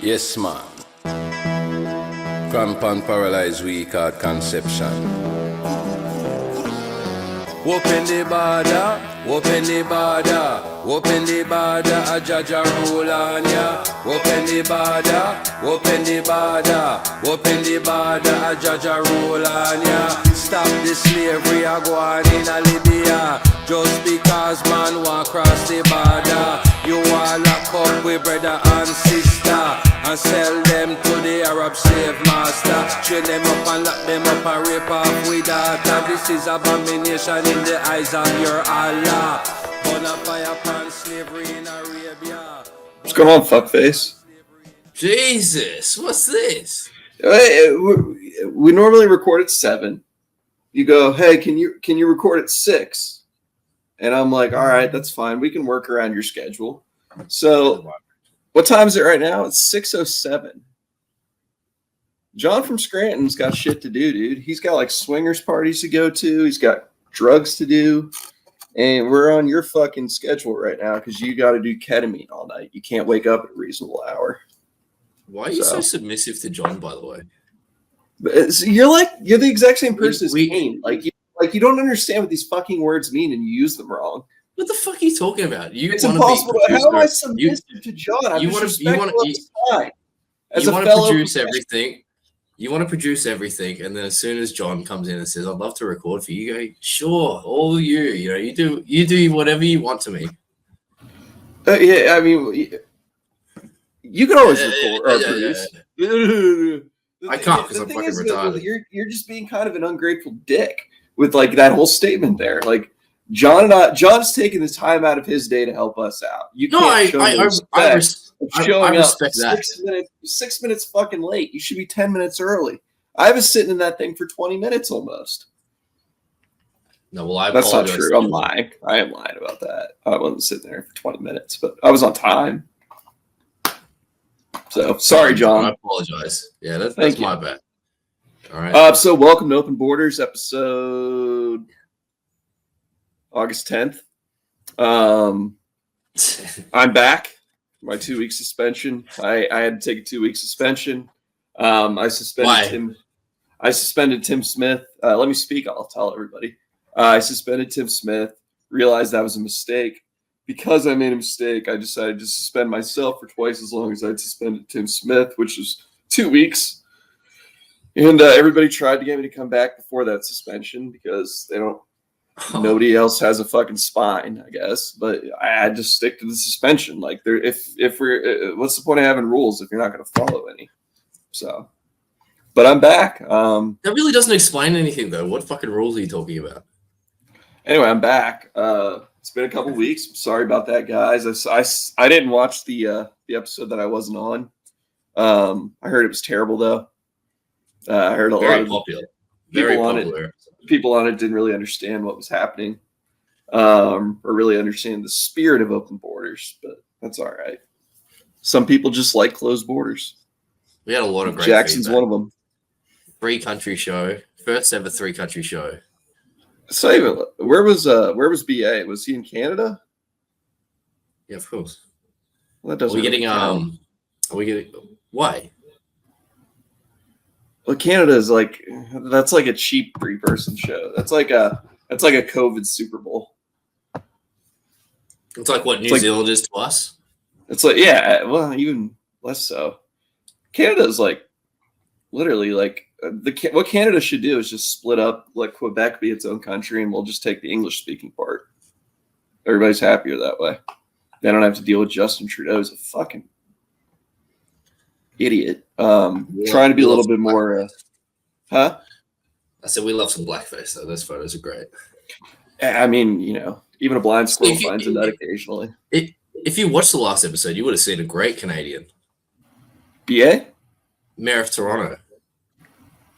Yes, man. Crampon paralyzed weak heart conception. Open the border, open the border, open the border, a Jaja rule on ya. Open the border, open the border, open the border, a Jaja rule on ya. Stop the slavery a go on in a Libya. Just because man walk across the border, you want lock up with brother and sister and sell them to the Arab slave master. Train them up and lock them up and rape off with data. This is abomination in the eyes of your Allah. Bonafire upon slavery in Arabia. What's going on, fuckface? Jesus, what's this? We normally record at 7. You go, hey, can you record at 6? And I'm like, all right, that's fine. We can work around your schedule. So what time is it right now? It's 6:07. John from Scranton's got shit to do, dude. He's got like swingers parties to go to. He's got drugs to do. And we're on your fucking schedule right now because you got to do ketamine all night. You can't wake up at a reasonable hour. Why are you so submissive to John, by the way? You're the exact same person as Kane. Like you don't understand what these fucking words mean and you use them wrong. What the fuck are you talking about? It's impossible. How am I submissive to John? You want to produce everything. You want to produce everything, and then as soon as John comes in and says, "I'd love to record for you," you go, "Sure, all you. You do whatever you want to me." Yeah, I mean, you can always record or produce. I can't because I'm fucking retarded. You're just being kind of an ungrateful dick with like that whole statement there. Like John's taking the time out of his day to help us out. I respect that. 6 minutes fucking late. You should be 10 minutes early. I was sitting in that thing for 20 minutes almost. No, well, that's not true. I'm lying. I am lying about that. I wasn't sitting there for 20 minutes, but I was on time. So sorry, John. I apologize. Yeah, that's my bad. All right. So welcome to Open Borders, episode August 10th. I'm back. My 2-week suspension. I had to take a 2-week suspension. I suspended Tim Smith. Let me speak. I'll tell everybody. I suspended Tim Smith. Realized that was a mistake. Because I made a mistake, I decided to suspend myself for twice as long as I'd suspended Tim Smith, which was 2 weeks. And everybody tried to get me to come back before that suspension because they don't. Nobody else has a fucking spine, I guess. But I had to stick to the suspension. Like, if we're, what's the point of having rules if you're not going to follow any? So, but I'm back. That really doesn't explain anything, though. What fucking rules are you talking about? Anyway, I'm back. It's been a couple weeks. Sorry about that, guys. I didn't watch the episode that I wasn't on. I heard it was terrible, though. I heard a lot of popular. People on it didn't really understand what was happening, or really understand the spirit of Open Borders. But that's all right. Some people just like closed borders. We had a lot of great. Jackson's one of them. 3-country show, first ever 3-country show. So where was BA? Was he in Canada? Yeah, of course. Well, that doesn't. Why? Well, Canada is that's like a cheap 3-person show. That's like a COVID Super Bowl. It's like what New Zealand is to us. It's like, yeah, well, even less so. Canada is like literally like what Canada should do is just split up, let Quebec be its own country, and we'll just take the English speaking part. Everybody's happier that way. They don't have to deal with Justin Trudeau as a fucking idiot. Trying to be a little bit more I said we love some blackface though. Those photos are great. I mean, even a blind squirrel finds a nut occasionally. If you watched the last episode, you would have seen a great Canadian. BA? Mayor of Toronto.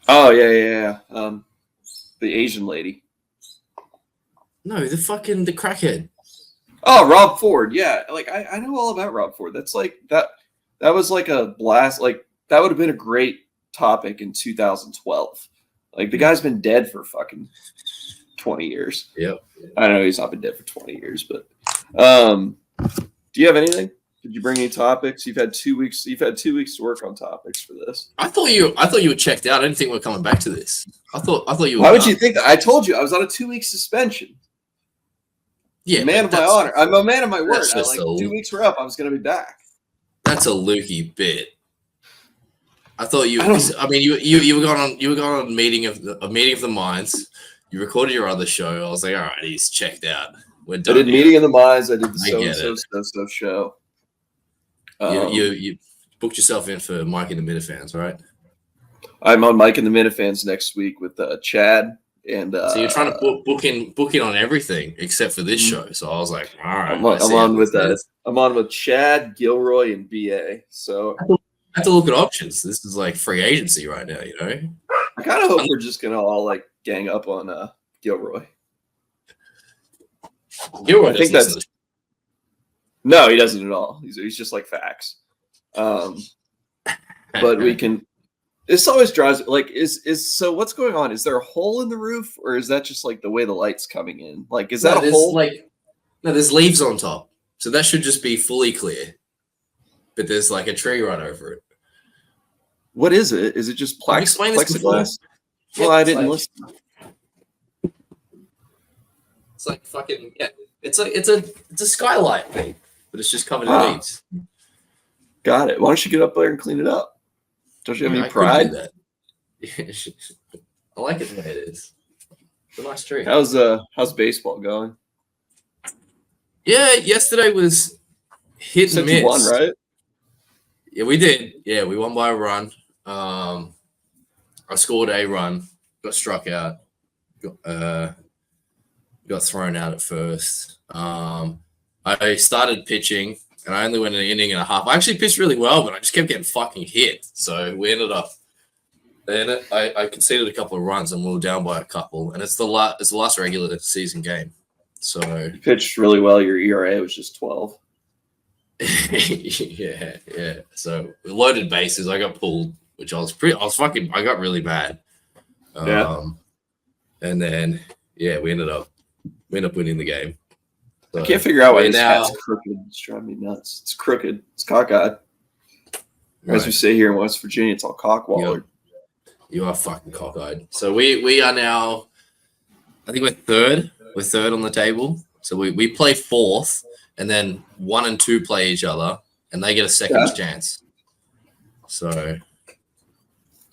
Oh yeah. The Asian lady. No, the crackhead. Oh, Rob Ford. Yeah, like I know all about Rob Ford. That's like that was like a blast. Like that would have been a great topic in 2012. Like the guy's been dead for fucking 20 years. Yep. I know he's not been dead for 20 years, but do you have anything? Did you bring any topics? You've had 2 weeks. You've had 2 weeks to work on topics for this. I thought you were checked out. I didn't think we were coming back to this. I thought you were. Why would you think that? I told you I was on a 2-week suspension. Yeah, man of my honor. I'm a man of my word. Just 2 weeks were up. I was going to be back. That's a Lukey bit. I thought you. I mean, you were going on a meeting of the minds. You recorded your other show. I was like, all right, he's checked out. We're done. I did Meeting of the Minds. I did the so show. You booked yourself in for Mike and the Minifans, right? I'm on Mike and the Minifans next week with Chad and. So you're trying to book in on everything except for this show. So I was like, all right. I'm on with Chad, Gilroy, and BA. So I have to look at options. This is like free agency right now, you know. I kind of hope we're just gonna all like gang up on Gilroy. Gilroy, I think that's. No, he doesn't at all. He's just like facts. But we can. This always drives so. What's going on? Is there a hole in the roof, or is that just like the way the light's coming in? Like, is that a hole? No, there's leaves on top, so that should just be fully clear. But there's like a tree right over it. What is it? Is it just plexiglass? Well, I didn't listen. It's like fucking yeah. It's a skylight thing, but it's just covered in leaves. Got it. Why don't you get up there and clean it up? Don't you have any pride? That. I like it the way it is. It's a nice tree. How's baseball going? Yeah, yesterday was hit and miss. You won, right? Yeah, we did. Yeah, we won by a run. I scored a run, got struck out, got thrown out at first. I started pitching, and I only went an inning and a half. I actually pitched really well, but I just kept getting fucking hit. So we ended up. Then I conceded a couple of runs, and we were down by a couple. And it's the last regular season game. So you pitched really well. Your ERA was just 12. yeah. So loaded bases. I got pulled, which I got really bad. And then we ended up winning the game. So, I can't figure out why this hat's crooked. It's driving me nuts. It's crooked. It's cockeyed. Right. As we say here in West Virginia, it's all cockwallered. You are fucking cockeyed. So we are now. I think we're third. We're third on the table. So we play fourth. And then 1 and 2 play each other, and they get a second chance. So,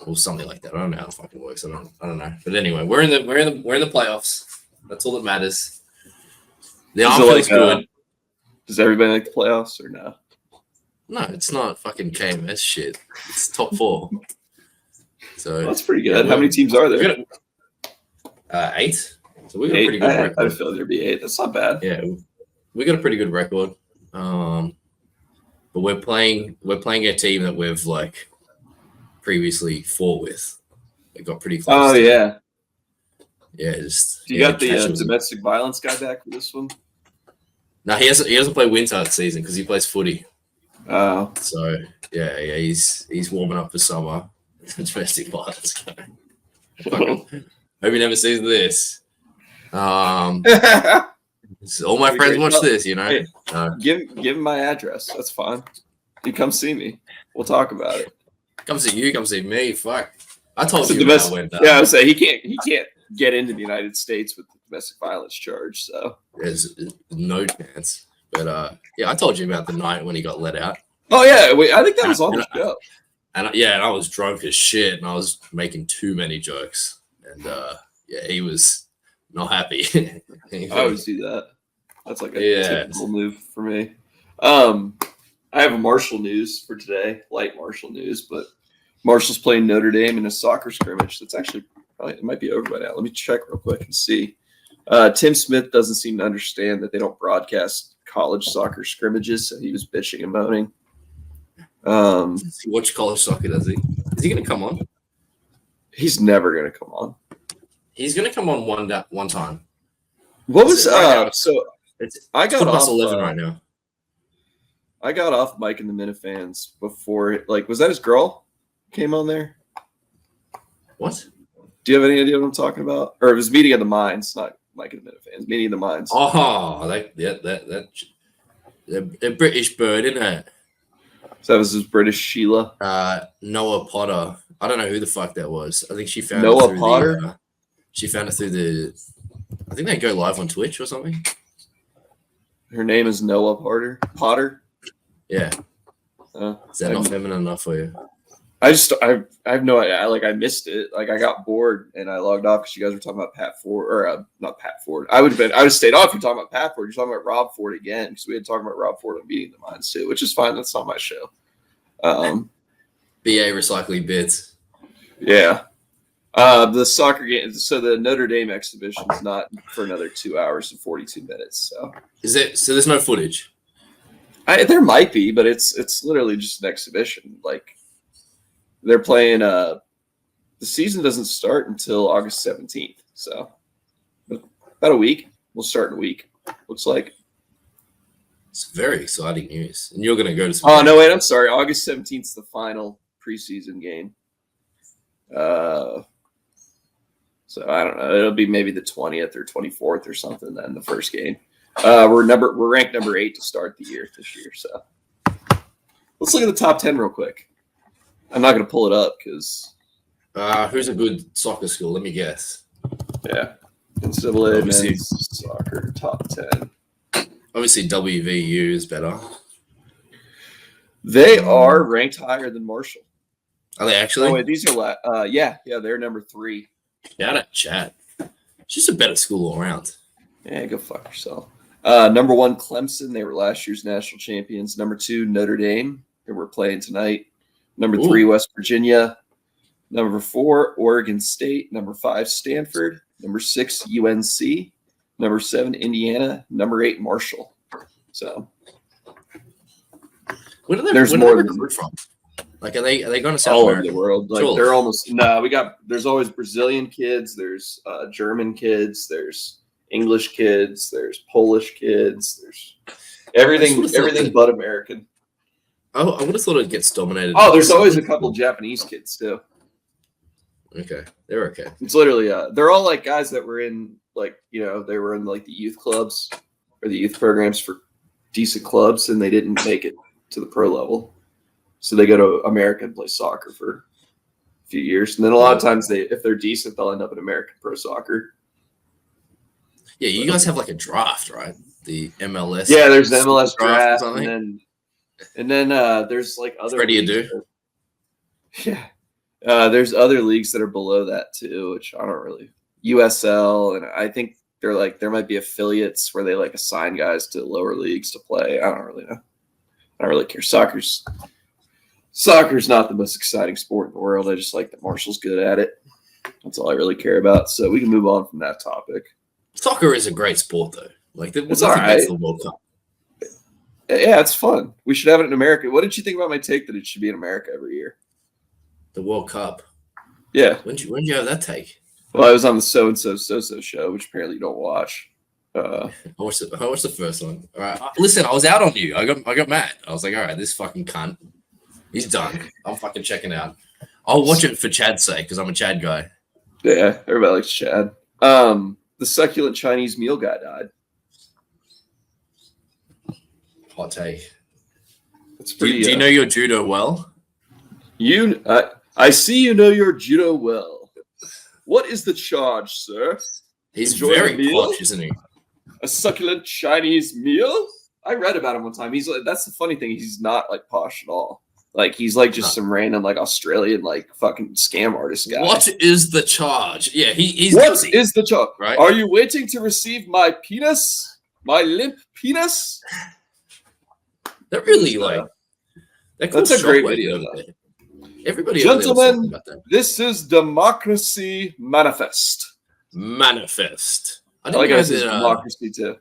or something like that. I don't know how it fucking works. I don't know. But anyway, we're in the playoffs. That's all that matters. The arm feels good. Does everybody like the playoffs or no? No, it's not fucking KMS shit. It's top 4. So that's pretty good. How many teams are there? 8. So we got a pretty good record. I feel there'd be 8. That's not bad. Yeah. We got a pretty good record, but we're playing a team that we've like previously fought with. It got pretty close. Oh yeah, You got the domestic violence guy back for this one? No, he doesn't play winter season because he plays footy. Oh, so yeah, he's warming up for summer. Domestic violence guy. Hope he never sees this. So all my friends watch this, you know. Hey, give him my address. That's fine. You come see me. We'll talk about it. Come see you. Come see me. Fuck. I told you about when. Yeah, I would say he can't get into the United States with the domestic violence charge. So there's no chance. But I told you about the night when he got let out. Oh yeah, I think that was on the show. And I was drunk as shit, and I was making too many jokes, and he was not happy. I always do that. That's like a typical move for me. I have a Marshall news for today, light Marshall news, but Marshall's playing Notre Dame in a soccer scrimmage. That's actually it might be over by now. Let me check real quick and see. Tim Smith doesn't seem to understand that they don't broadcast college soccer scrimmages, so he was bitching and moaning. Does he watch college soccer, does he? Is he going to come on? He's never going to come on. He's going to come on one time. What was I got off 11 right now. I got off Mike and the Minifans before. Like, was that his girl came on there? What? Do you have any idea what I'm talking about? Or it was Meeting of the Minds, not Mike and the Minifans. Meeting of the Minds. Oh, that a British bird, isn't it? So that was his British Sheila. Noah Potter. I don't know who the fuck that was. I think she found Noah it through Potter? she found it through the. I think they go live on Twitch or something. Her name is Noah Potter. Yeah. Is that not feminine enough for you? I have no idea. I missed it. Like, I got bored and I logged off because you guys were talking about Pat Ford, or not Pat Ford. I would have stayed off if you're talking about Pat Ford. You're talking about Rob Ford again, because we had talking about Rob Ford on Beating the Minds too, which is fine. That's not my show. BA Recycling Bits. Yeah. The soccer game. So the Notre Dame exhibition is not for another 2 hours and 42 minutes. So there's no footage? There might be, but it's literally just an exhibition. Like, they're playing. The season doesn't start until August 17th, so about a week. We'll start in a week. Looks like. It's very exciting news, and you're going to go to some. Oh no! Wait, I'm sorry. August 17th is the final preseason game. So I don't know. It'll be maybe the 20th or 24th or something. Then the first game. We're ranked number 8 to start the year this year. So let's look at the top 10 real quick. I'm not going to pull it up because. Who's a good soccer school? Let me guess. Yeah, NCAA men's soccer top 10. Obviously, WVU is better. They are ranked higher than Marshall. Are they actually? Oh wait, these are yeah, they're number 3. Shout out Chad. It's just a better school all around. Yeah, go fuck yourself. Number 1, Clemson. They were last year's national champions. Number 2, Notre Dame. They were playing tonight. Number 3, West Virginia. Number 4, Oregon State. Number 5, Stanford. Number 6, UNC. Number 7, Indiana. Number 8, Marshall. So where do they recruit from? Like, are they going to South all America? over the world? Like, they're almost there's always Brazilian kids. There's German kids. There's English kids. There's Polish kids. There's everything but American. I would have thought it gets dominated. Oh, there's always a couple Japanese kids too. Okay, they're okay. It's literally they're all like guys that were in they were in like the youth clubs or the youth programs for decent clubs, and they didn't make it to the pro level, so they go to America and play soccer for a few years, and then a lot of times if they're decent, they'll end up in American pro soccer. Yeah, you guys have like a draft, right? The MLS. Yeah, there's the MLS draft, and then there's like other. Freddie Adu. Yeah, there's other leagues that are below that too, which I don't really. USL, and I think there might be affiliates where they like assign guys to lower leagues to play. I don't really know. I don't really care. Soccer's not the most exciting sport in the world. I just like that Marshall's good at it. That's all I really care about. So we can move on from that topic. Soccer is a great sport, though. Like, it's all right. The World Cup. Yeah, it's fun. We should have it in America. What did you think about my take that it should be in America every year? The World Cup. Yeah. When did you have that take? Well, I was on the So show, which apparently you don't watch. I watched the first one. All right, listen, I was out on you. I got mad. I was like, all right, this fucking cunt, he's done. I'm fucking checking out. I'll watch it for Chad's sake because I'm a Chad guy. Yeah, everybody likes Chad. The succulent Chinese meal guy died. Hot take. It's pretty. Do you know your judo well? I see you know your judo well. What is the charge, sir? He's very posh, isn't he? A succulent Chinese meal? I read about him one time. He's like, that's the funny thing. He's not like posh at all. Like, he's like just some random like Australian like fucking scam artist guy. What is the charge? Yeah, he's. What is the charge? Right? Are you waiting to receive my penis? My limp penis? That really that's a great video. Everybody, gentlemen, this is Democracy Manifest. Manifest. I like it says democracy too.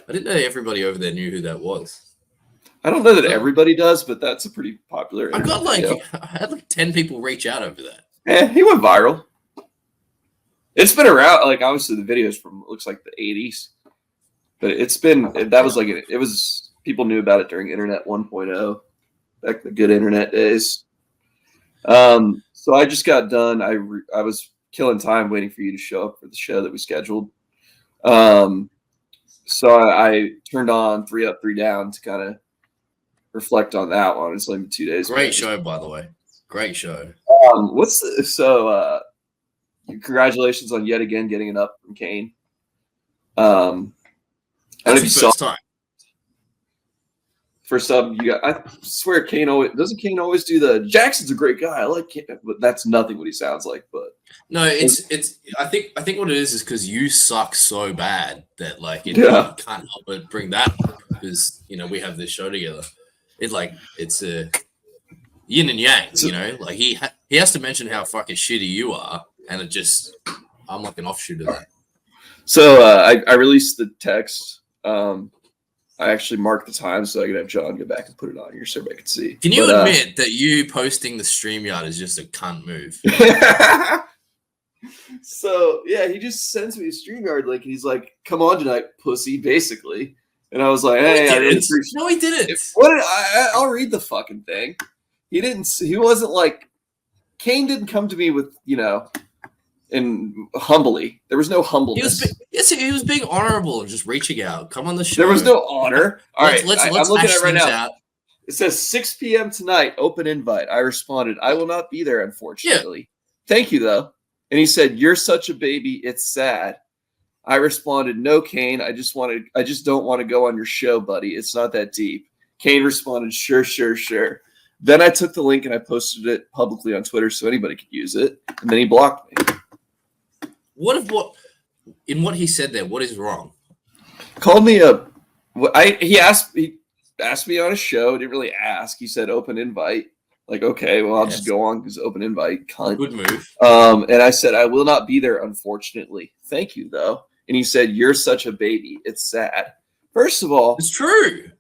I didn't know everybody over there knew who that was. I don't know that everybody does, but that's a pretty popular. I had like 10 people reach out over that. Yeah, he went viral. It's been around, like obviously the videos from looks like the 80s, but it was people knew about it during Internet 1.0, back in the good internet days. So I just got done. I was killing time waiting for you to show up for the show that we scheduled. So I turned on 3 Up, 3 Down to kind of reflect on that one. It's only 2 days. Great show, by the way. Great show. Congratulations on yet again getting an up from Kane. That's the first time. First up, I swear Kane always do the Jackson's a great guy. I like Kane, but that's nothing what he sounds like. But no, it's I think what it is because you suck so bad that you can't help but bring that up because we have this show together. It's a yin and yang, he has to mention how fucking shitty you are, and I'm like an offshoot of that. So I released the text. I actually marked the time so I could have John go back and put it on here so everybody could see. Can you admit that you posting the StreamYard is just a cunt move? So yeah, he just sends me a StreamYard link and he's like, "Come on tonight, pussy," basically. And I was like, "Hey, I really appreciate." No, he didn't. I'll read the fucking thing. He didn't. He wasn't like Kane didn't come to me with and humbly. There was no humbleness. He was being honorable and just reaching out. Come on the show. There was no honor. All right, let's I'm looking at it right now. Out. It says 6 p.m. tonight, open invite. I responded, "I will not be there, unfortunately. Yeah. Thank you, though." And he said, "You're such a baby. It's sad." I responded, "No, Kane. I just don't want to go on your show, buddy. It's not that deep." Kane responded, "Sure, sure, sure." Then I took the link and I posted it publicly on Twitter so anybody could use it. And then he blocked me. In what he said there, what is wrong? Called me he asked me on a show. Didn't really ask. He said open invite. Like, okay, well, I'll just go on because open invite. Cunt. Good move. And I said, "I will not be there, unfortunately. Thank you, though." And he said, "You're such a baby. It's sad." First of all, it's true.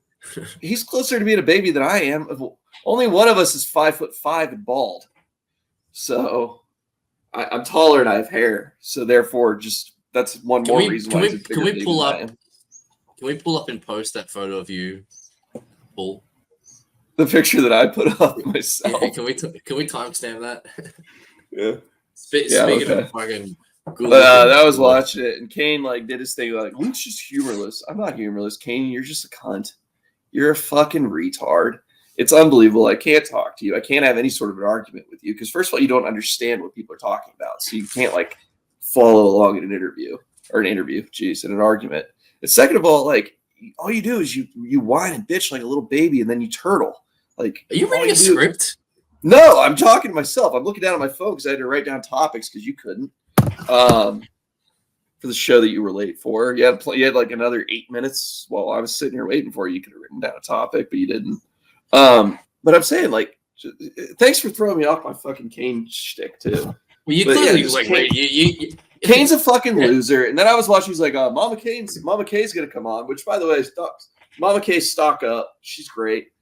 He's closer to being a baby than I am. Only one of us is 5'5" and bald. So I'm taller and I have hair. So therefore, that's one more reason why. Can we pull up? Can we pull up and post that photo of you, Paul? The picture that I put up myself. Yeah, can we timestamp that? Yeah. Speaking of fucking. I was watching it, and Kane did his thing. Luke's just humorless. I'm not humorless, Kane. You're just a cunt. You're a fucking retard. It's unbelievable. I can't talk to you. I can't have any sort of an argument with you because, first of all, you don't understand what people are talking about. So you can't follow along in an interview. In an argument. And second of all, all you do is you whine and bitch like a little baby and then you turtle. Are you reading a script? No, I'm talking to myself. I'm looking down at my phone because I had to write down topics because you couldn't. For the show that you were late for. You had another 8 minutes while I was sitting here waiting for you. You could have written down a topic, but you didn't. But I'm saying, thanks for throwing me off my fucking Kane shtick too. Well, you clearly Kane's a fucking loser. And then I was watching. He's like, Mama K's gonna come on. Which, by the way, Mama K's stock up. She's great.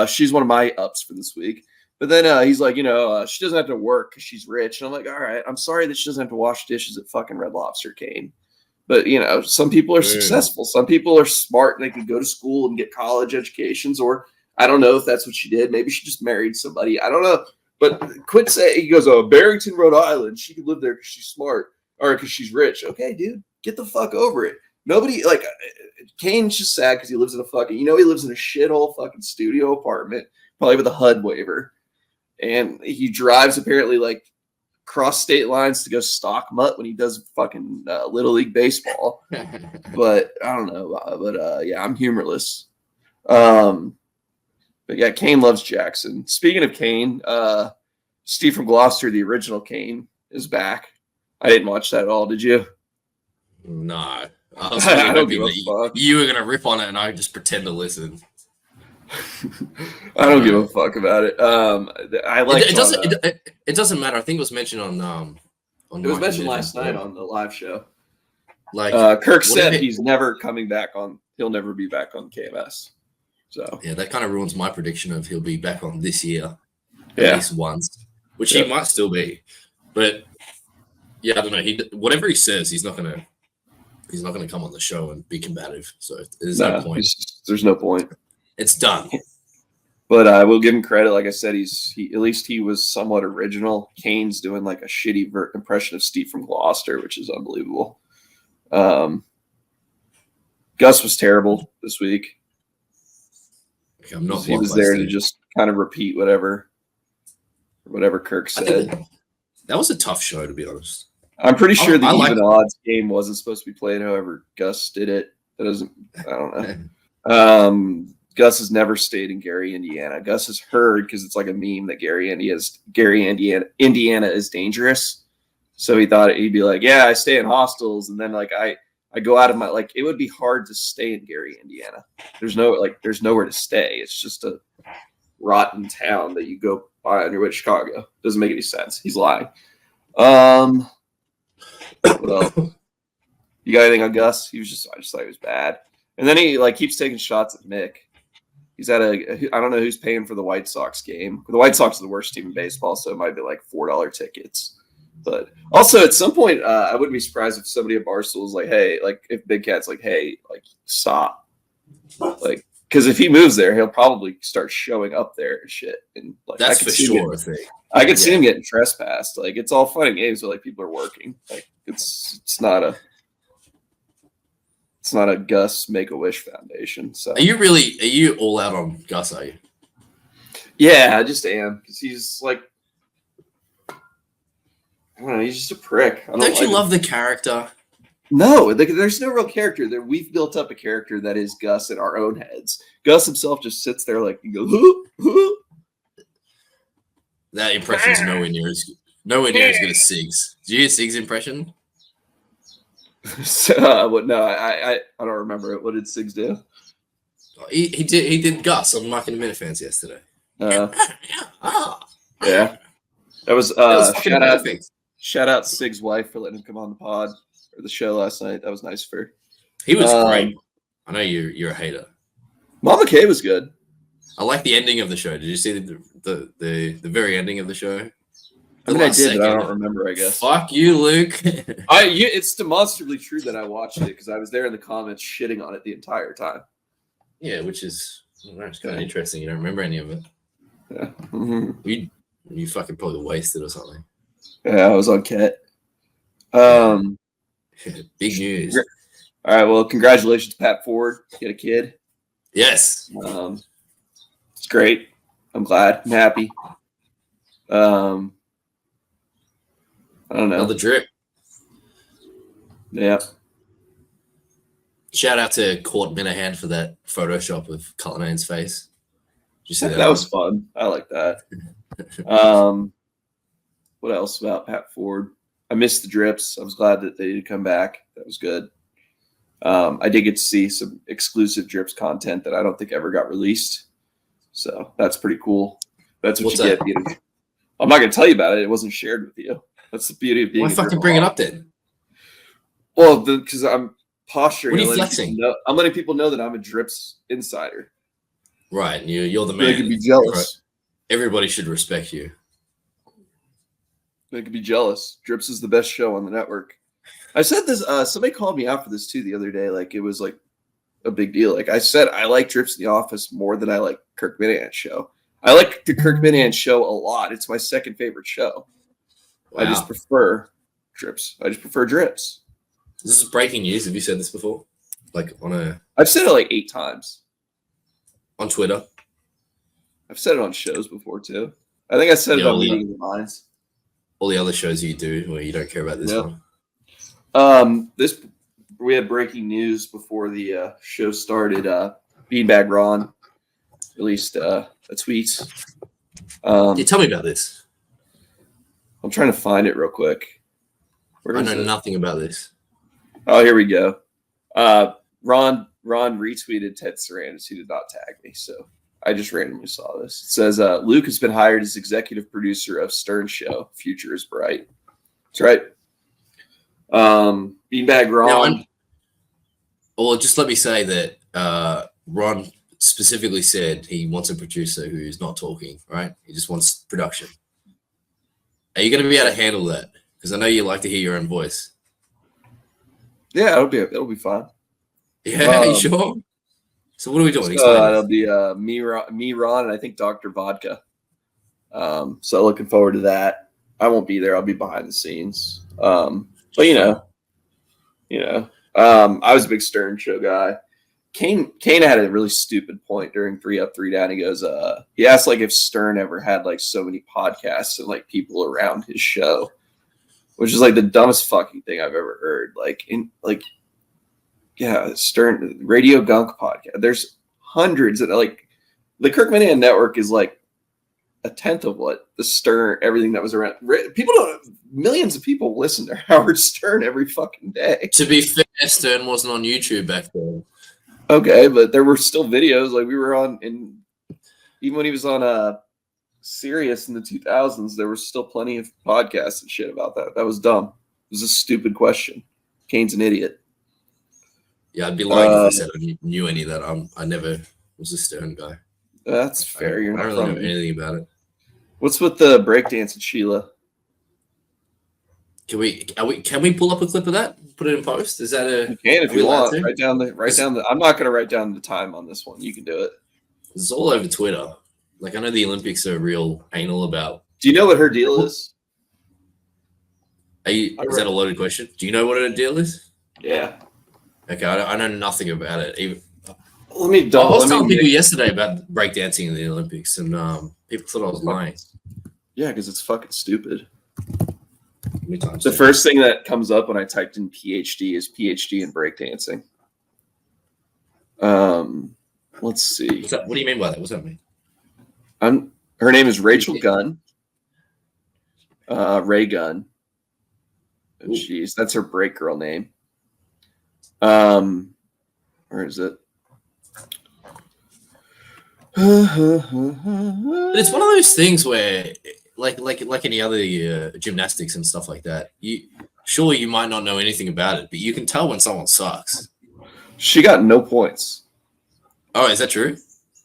She's one of my ups for this week. But then he's like, she doesn't have to work because she's rich. And I'm like, all right, I'm sorry that she doesn't have to wash dishes at fucking Red Lobster, Kane. But, some people are successful. Some people are smart. And they can go to school and get college educations. Or I don't know if that's what she did. Maybe she just married somebody. I don't know. But quit saying, he goes, Barrington, Rhode Island. She could live there because she's smart or because she's rich. Okay, dude, get the fuck over it. Nobody, Kane's just sad because he lives in a fucking, he lives in a shithole fucking studio apartment, probably with a HUD waiver. And he drives apparently cross state lines to go stalk Mutt when he does fucking Little League baseball. But I don't know. Yeah, I'm humorless. But yeah, Kane loves Jackson. Speaking of Kane, Steve from Gloucester, the original Kane, is back. I didn't watch that at all. Did you? No. I don't give a fuck. You were gonna rip on it, and I just pretend to listen. I don't give a fuck about it. I like it doesn't matter. I think it was mentioned on it was mentioned last night on the live show. Kirk said he's never coming back on. He'll never be back on KMS. So yeah, that kind of ruins my prediction of he'll be back on this year at least once, which he might still be. But yeah, I don't know. Whatever he says, he's not gonna come on the show and be combative. So there's no point. There's no point. It's done. But I will give him credit. Like I said, at least he was somewhat original. Kane's doing a shitty impression of Steve from Gloucester, which is unbelievable. Got Gus was terrible this week. Okay, I'm not. He was there to just kind of repeat whatever Kirk said. That was a tough show, to be honest. I'm pretty sure the even odds game wasn't supposed to be played. However, Gus did it. That doesn't. I don't know. Gus has never stayed in Gary, Indiana. Gus has heard because it's like a meme that Indiana is dangerous. So he thought he'd be like, yeah, I stay in hostels, and then like I go out of my like. It would be hard to stay in Gary, Indiana. There's nowhere to stay. It's just a rotten town that you go by on your way to Chicago. Doesn't make any sense. He's lying. What else? You got anything on Gus? I just thought he was bad. And then he like keeps taking shots at Mick. He's at I don't know who's paying for the White Sox game. The White Sox are the worst team in baseball, so it might be like $4 tickets. But also at some point, I wouldn't be surprised if somebody at Barstool was like, hey, like if Big Cat's like, hey, like stop. Like, because if he moves there, he'll probably start showing up there and shit. And like that's for sure. I could see him getting trespassed. Like it's all fun and games, but like people are working. Like it's not a Gus Make-A-Wish Foundation. So are you all out on Gus, are you? Yeah, I just am. Because he's like, I don't know, he's just a prick. Don't you love the character? No, there's no real character there. We've built up a character that is Gus in our own heads. Gus himself just sits there like, you go, hoo. That impression's nowhere near as good as Sig's. Did you hear Sig's impression? No, I don't remember it. What did Sigs do? He did Gus on Mike and the Minifans yesterday. Yeah, that was shout out Sig's wife for letting him come on the pod or the show last night. That was nice for her. He was great. I know you're a hater. Mama K was good. I like the ending of the show. Did you see the very ending of the show? I mean, I did, but I don't remember, I guess. Fuck you, Luke. It's demonstrably true that I watched it because I was there in the comments shitting on it the entire time. Yeah, which is kind of interesting. You don't remember any of it. Yeah. Mm-hmm. You fucking probably wasted or something. Yeah, I was on Ket. Big news. All right, well, congratulations, Pat Ford. Get a kid. Yes. It's great. I'm glad. I'm happy. I don't know. Another drip. Yeah. Shout out to Court Minahan for that Photoshop of Cullinane's face. Did you see that? That was fun. I like that. What else about Pat Ford? I missed the drips. I was glad that they did come back. That was good. I did get to see some exclusive drips content that I don't think ever got released. So that's pretty cool. That's what you get. I'm not going to tell you about it. It wasn't shared with you. That's the beauty of being. Why fucking bring it up then? Well, because I'm posturing. What are you flexing? I'm letting people know that I'm a drips insider. Right. You're the man. They could be jealous. Right. Everybody should respect you. They could be jealous. Drips is the best show on the network. I said this. Somebody called me out for this too the other day. Like it was like a big deal. Like I said, I like Drips in the Office more than I like Kirk Minahan's show. I like the Kirk Minahan show a lot. It's my second favorite show. Wow. I just prefer Drips. Drips. This is breaking news. Have you said this before? Like I've said it like 8 times. On Twitter? I've said it on shows before too. I think I said it on Meeting of the Minds. All the other shows you do where you don't care about this one. We had breaking news before the show started. Beanbag Ron released a tweet. Tell me about this. I'm trying to find it real quick. I know nothing about this. Oh, here we go. Ron retweeted Ted Sarandos, who did not tag me, so I just randomly saw this. It says Luke has been hired as executive producer of Stern Show. Future is bright. That's right. Beanbag Ron. Well, just let me say that Ron specifically said he wants a producer who's not talking, right? He just wants production. Are you going to be able to handle that? Because I know you like to hear your own voice. Yeah, it'll be fine. Yeah, you sure? So what are we doing? It'll be me, Ron, and I think Dr. Vodka. So looking forward to that. I won't be there. I'll be behind the scenes. But I was a big Stern Show guy. Kane had a really stupid point during 3 Up, 3 Down. He goes, he asked like if Stern ever had like so many podcasts and like people around his show, which is like the dumbest fucking thing I've ever heard. Stern Radio Gunk podcast. There's hundreds of like the Kirkmanian Network is like a tenth of what the Stern, everything that was around. Millions of people listen to Howard Stern every fucking day. To be fair, Stern wasn't on YouTube back then. Okay, but there were still videos like we were on, and even when he was on Sirius in the 2000s, there was still plenty of podcasts and shit about that. That was dumb. It was a stupid question. Kane's an idiot. Yeah, I'd be lying if I said I knew any of that. I never was a Stern guy. That's fair. You're not I don't really know anything about it. What's with the breakdance and Sheila? Can we pull up a clip of that? Put it in post? Is that a? You can if you want. Write down the. I'm not going to write down the time on this one. You can do it. It's all over Twitter. Like I know the Olympics are real anal about. Do you know what her deal is? Is that a loaded question? Do you know what her deal is? Yeah. Okay, I know nothing about it. I was telling people yesterday about breakdancing in the Olympics, and people thought I was lying. Yeah, because it's fucking stupid. The first thing that comes up when I typed in PhD is PhD in breakdancing. Let's see. What do you mean by that? What's that mean? Her name is Rachel Gunn. Ray Gunn. Jeez, that's her break girl name. Where is it? It's one of those things where, like any other gymnastics and stuff like that, you might not know anything about it, but you can tell when someone sucks. She got no points. Oh, is that true?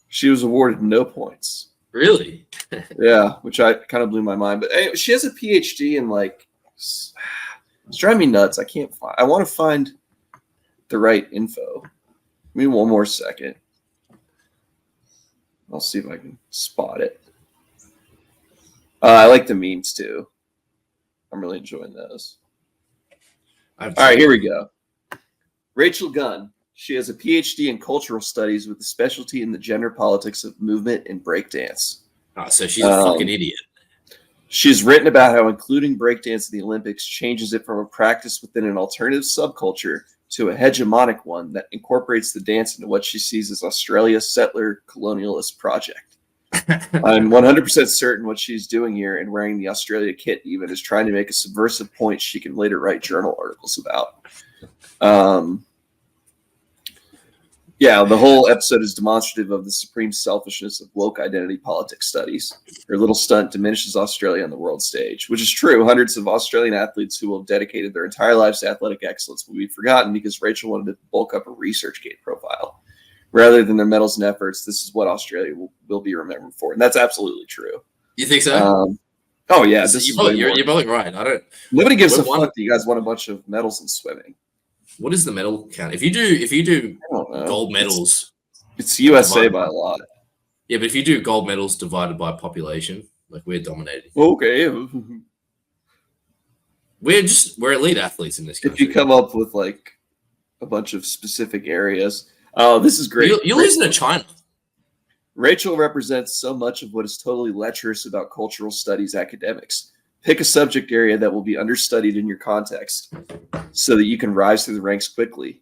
She was awarded no points. Really? Yeah, which I kind of blew my mind. But anyway, she has a PhD in it's driving me nuts. I want to find the right info. Give me one more second. I'll see if I can spot it. I like the memes too. I'm really enjoying those. All right, here we go. Rachel Gunn. She has a PhD in cultural studies with a specialty in the gender politics of movement and breakdance. Oh, so she's a fucking idiot. She's written about how including breakdance in the Olympics changes it from a practice within an alternative subculture to a hegemonic one that incorporates the dance into what she sees as Australia's settler colonialist project. I'm 100% certain what she's doing here and wearing the Australia kit even is trying to make a subversive point she can later write journal articles about. Yeah, the whole episode is demonstrative of the supreme selfishness of woke identity politics studies. Her little stunt diminishes Australia on the world stage, which is true. Hundreds of Australian athletes who will have dedicated their entire lives to athletic excellence will be forgotten because Rachel wanted to bulk up a ResearchGate profile. Rather than their medals and efforts, this is what Australia will be remembered for. And that's absolutely true. You think so? Oh, yeah. You're both right. Nobody gives a fuck that you guys won a bunch of medals in swimming. What is the medal count? If you do gold medals, it's USA by a lot. Yeah, but if you do gold medals divided by population, like we're dominating. Okay. We're elite athletes in this country. If you come up with like a bunch of specific areas. Oh, this is great. You're losing to China. Rachel represents so much of what is totally lecherous about cultural studies academics. Pick a subject area that will be understudied in your context so that you can rise through the ranks quickly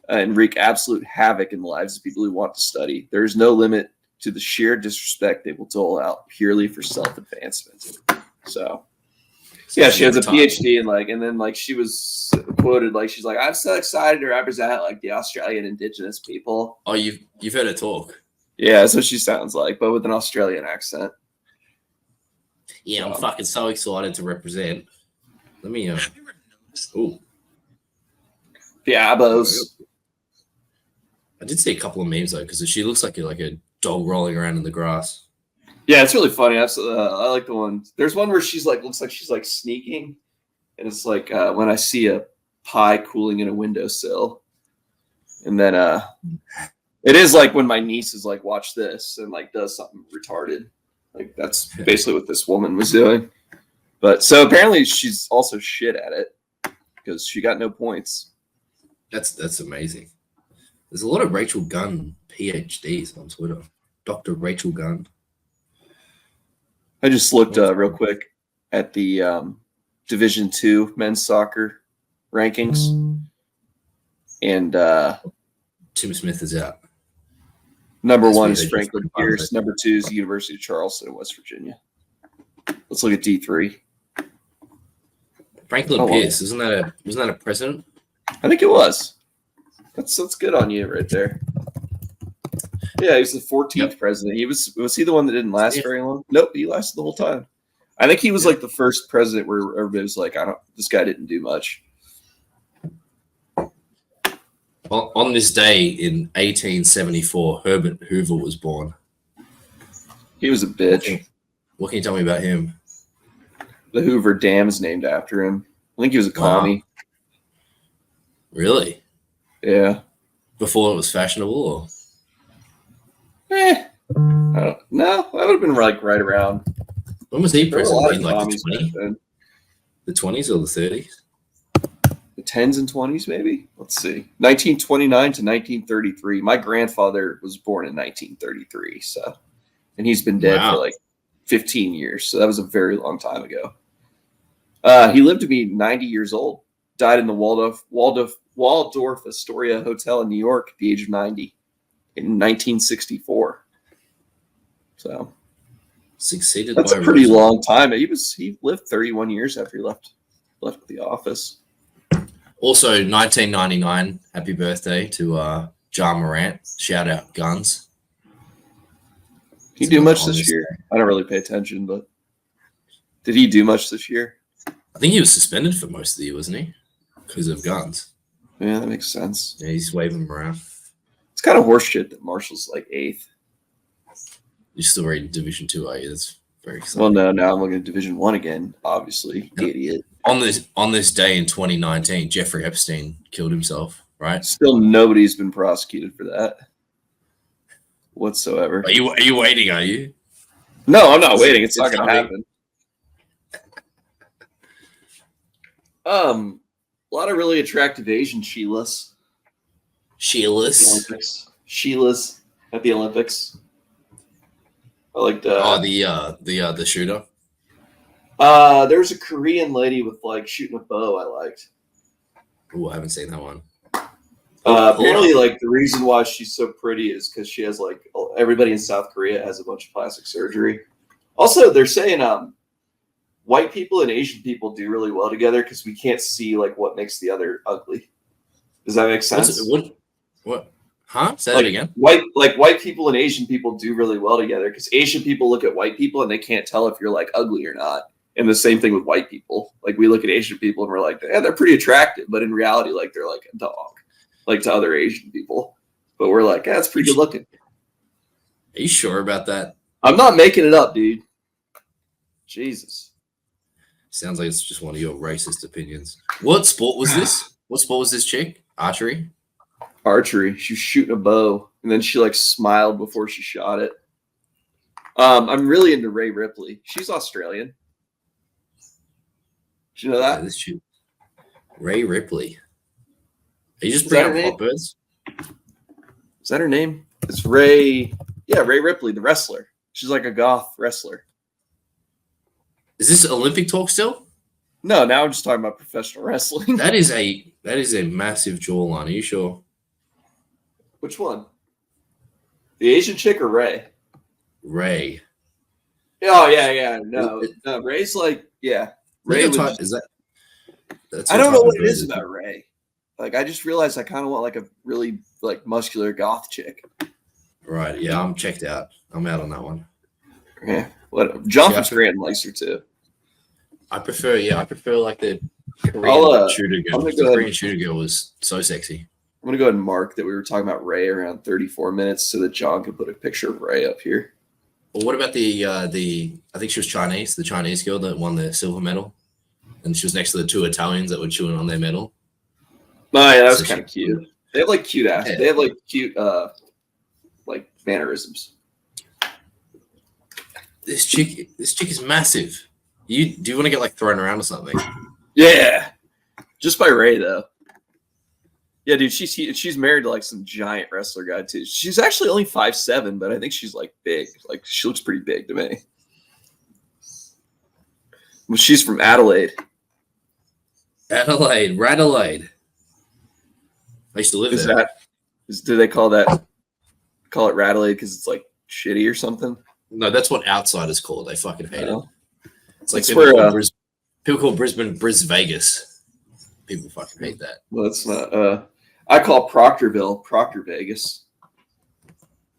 and wreak absolute havoc in the lives of people who want to study. There is no limit to the sheer disrespect they will dole out purely for self-advancement. So, yeah, she has a PhD and then she was quoted she's like, I'm so excited to represent the Australian Indigenous people. Oh, you've heard her talk. Yeah, that's what she sounds like, but with an Australian accent. Yeah, I'm fucking so excited to represent. Let me. Ooh. Diabos. I did see a couple of memes though, because she looks like a dog rolling around in the grass. Yeah, it's really funny. I like the one. There's one where she's looks like she's sneaking, and it's when I see a pie cooling in a windowsill, and then it is when my niece is watch this and does something retarded. That's basically what this woman was doing. But so apparently she's also shit at it because she got no points. That's amazing. There's a lot of Rachel Gunn PhDs on Twitter. Dr. Rachel Gunn. I just looked real quick at the Division II men's soccer rankings, and Tim Smith is out. Number 1 is Franklin Pierce. Number 2 is the University of Charleston in West Virginia. Let's look at D3. Franklin Pierce, wasn't that a president? I think it was. That's good on you right there. Yeah, he was the 14th president. Was he the one that didn't last very long? Nope, he lasted the whole time. I think he was like the first president where everybody was like, this guy didn't do much. Well, on this day in 1874, Herbert Hoover was born. He was a bitch. What can you tell me about him? The Hoover Dam is named after him. I think he was a commie. Really? Yeah. Before it was fashionable? Or? I don't know. That would have been like right around. When was he president? In like the 20s or the 30s? The 10s and 20s, maybe? Let's see. 1929 to 1933. My grandfather was born in 1933, and he's been dead for like 15 years. So that was a very long time ago. He lived to be 90 years old. Died in the Waldorf Astoria Hotel in New York at the age of 90 in 1964. So succeeded. That's a pretty long time. He lived 31 years after he left the office. Also, 1999. Happy birthday to Ja Morant. Shout out Guns. Did he do much this year? I don't really pay attention, but did he do much this year? I think he was suspended for most of the year, wasn't he? Because of Guns. Yeah, that makes sense. Yeah, he's waving them around. It's kind of horseshit that Marshall's like 8th. You're still reading Division 2, are you? That's very exciting. Well, no, now I'm looking at Division 1 again, obviously. Yep. Idiot. On this day in 2019, Jeffrey Epstein killed himself, right? Still nobody's been prosecuted for that whatsoever. Are you waiting, are you? No, I'm not waiting. It's not going to happen. A lot of really attractive Asian Sheilas. Sheilas at the Olympics. I liked the shooter. There's a Korean lady with like shooting a bow I liked. Oh, I haven't seen that one. Apparently, like the reason why she's so pretty is because she has like everybody in South Korea has a bunch of plastic surgery. Also, they're saying white people and Asian people do really well together because we can't see like what makes the other ugly. Does that make sense? What? Huh? Say that again. White people and Asian people do really well together because Asian people look at white people and they can't tell if you're like ugly or not. And the same thing with white people. Like we look at Asian people and we're like, yeah, they're pretty attractive, but in reality, like they're like a dog, like to other Asian people. But we're like, yeah, it's pretty good looking. Are you sure about that? I'm not making it up, dude. Jesus. Sounds like it's just one of your racist opinions. What sport was this? What sport was this chick? Archery? Archery. She was shooting a bow, and then she like smiled before she shot it. I'm really into Ray Ripley. She's Australian. Did you know that? This chick. Ray Ripley. Are you just bringing up hot birds? Is that her name? It's Ray. Yeah, Ray Ripley, the wrestler. She's like a goth wrestler. Is this Olympic talk still? No, now I'm just talking about professional wrestling. That is a massive jawline. Are you sure? Which one? The Asian chick or Ray? Ray. Oh yeah. No, Ray's like Ray is that? I don't know what it is about Ray. Like I just realized I kind of want like a really like muscular goth chick. Right. Yeah, I'm checked out. I'm out on that one. Yeah. Whatever. Jonathan Scranton likes her too. I prefer like the Korean shooter girl. The Korean shooter girl was so sexy. I'm gonna go ahead and mark that we were talking about Ray around 34 minutes so that John can put a picture of Ray up here. Well, what about the I think she was Chinese, the Chinese girl that won the silver medal, and she was next to the 2 Italians that were chewing on their medal. Oh yeah, that was kind of cute. They have like cute ass. Yeah. They have like cute like mannerisms. This chick is massive. Do you want to get like thrown around or something? Yeah, just by Ray though. Yeah, dude, she's married to like some giant wrestler guy too. She's actually only 5'7", but I think she's like big. Like she looks pretty big to me. Well, she's from Adelaide. Radelaide. I used to live there. Do they call it Radelaide because it's like shitty or something? No, that's what outsiders call it. They fucking hate it. It's like people call Brisbane Vegas. People fucking hate that. Well, it's not. I call Proctorville Proctor Vegas.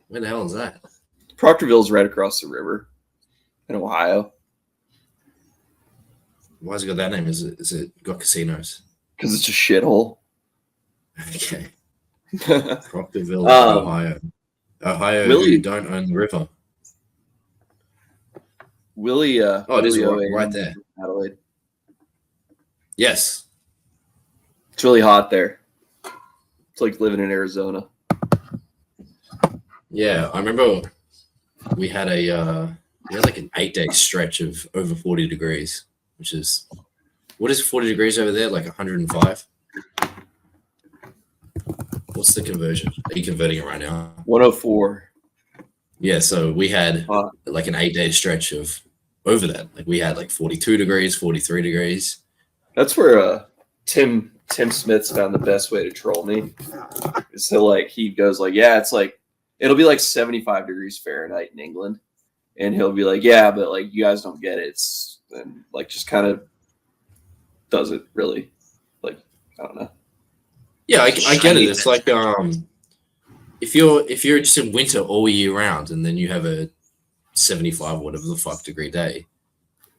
Where the hell is that? Proctorville's right across the river in Ohio. Why has it got that name? Is it got casinos? Because it's a shithole. Okay. Proctorville, Ohio. Ohio, Willie, who don't own the river. Willie. It is right there. Adelaide. Yes. It's really hot there. It's like living in Arizona. Yeah, I remember we had like an 8-day stretch of over 40 degrees, which is, what is 40 degrees over there? Like 105? What's the conversion? Are you converting it right now? 104. Yeah, so we had like an 8-day stretch of over that. Like we had like 42 degrees, 43 degrees. That's where Tim Smith's found the best way to troll me. So like he goes like, yeah, it's like it'll be like 75 degrees Fahrenheit in England, and he'll be like, yeah, but like you guys don't get it. And like just kind of doesn't really like, I don't know. Yeah, I get it. It's like if you're just in winter all year round, and then you have a 75 whatever the fuck degree day.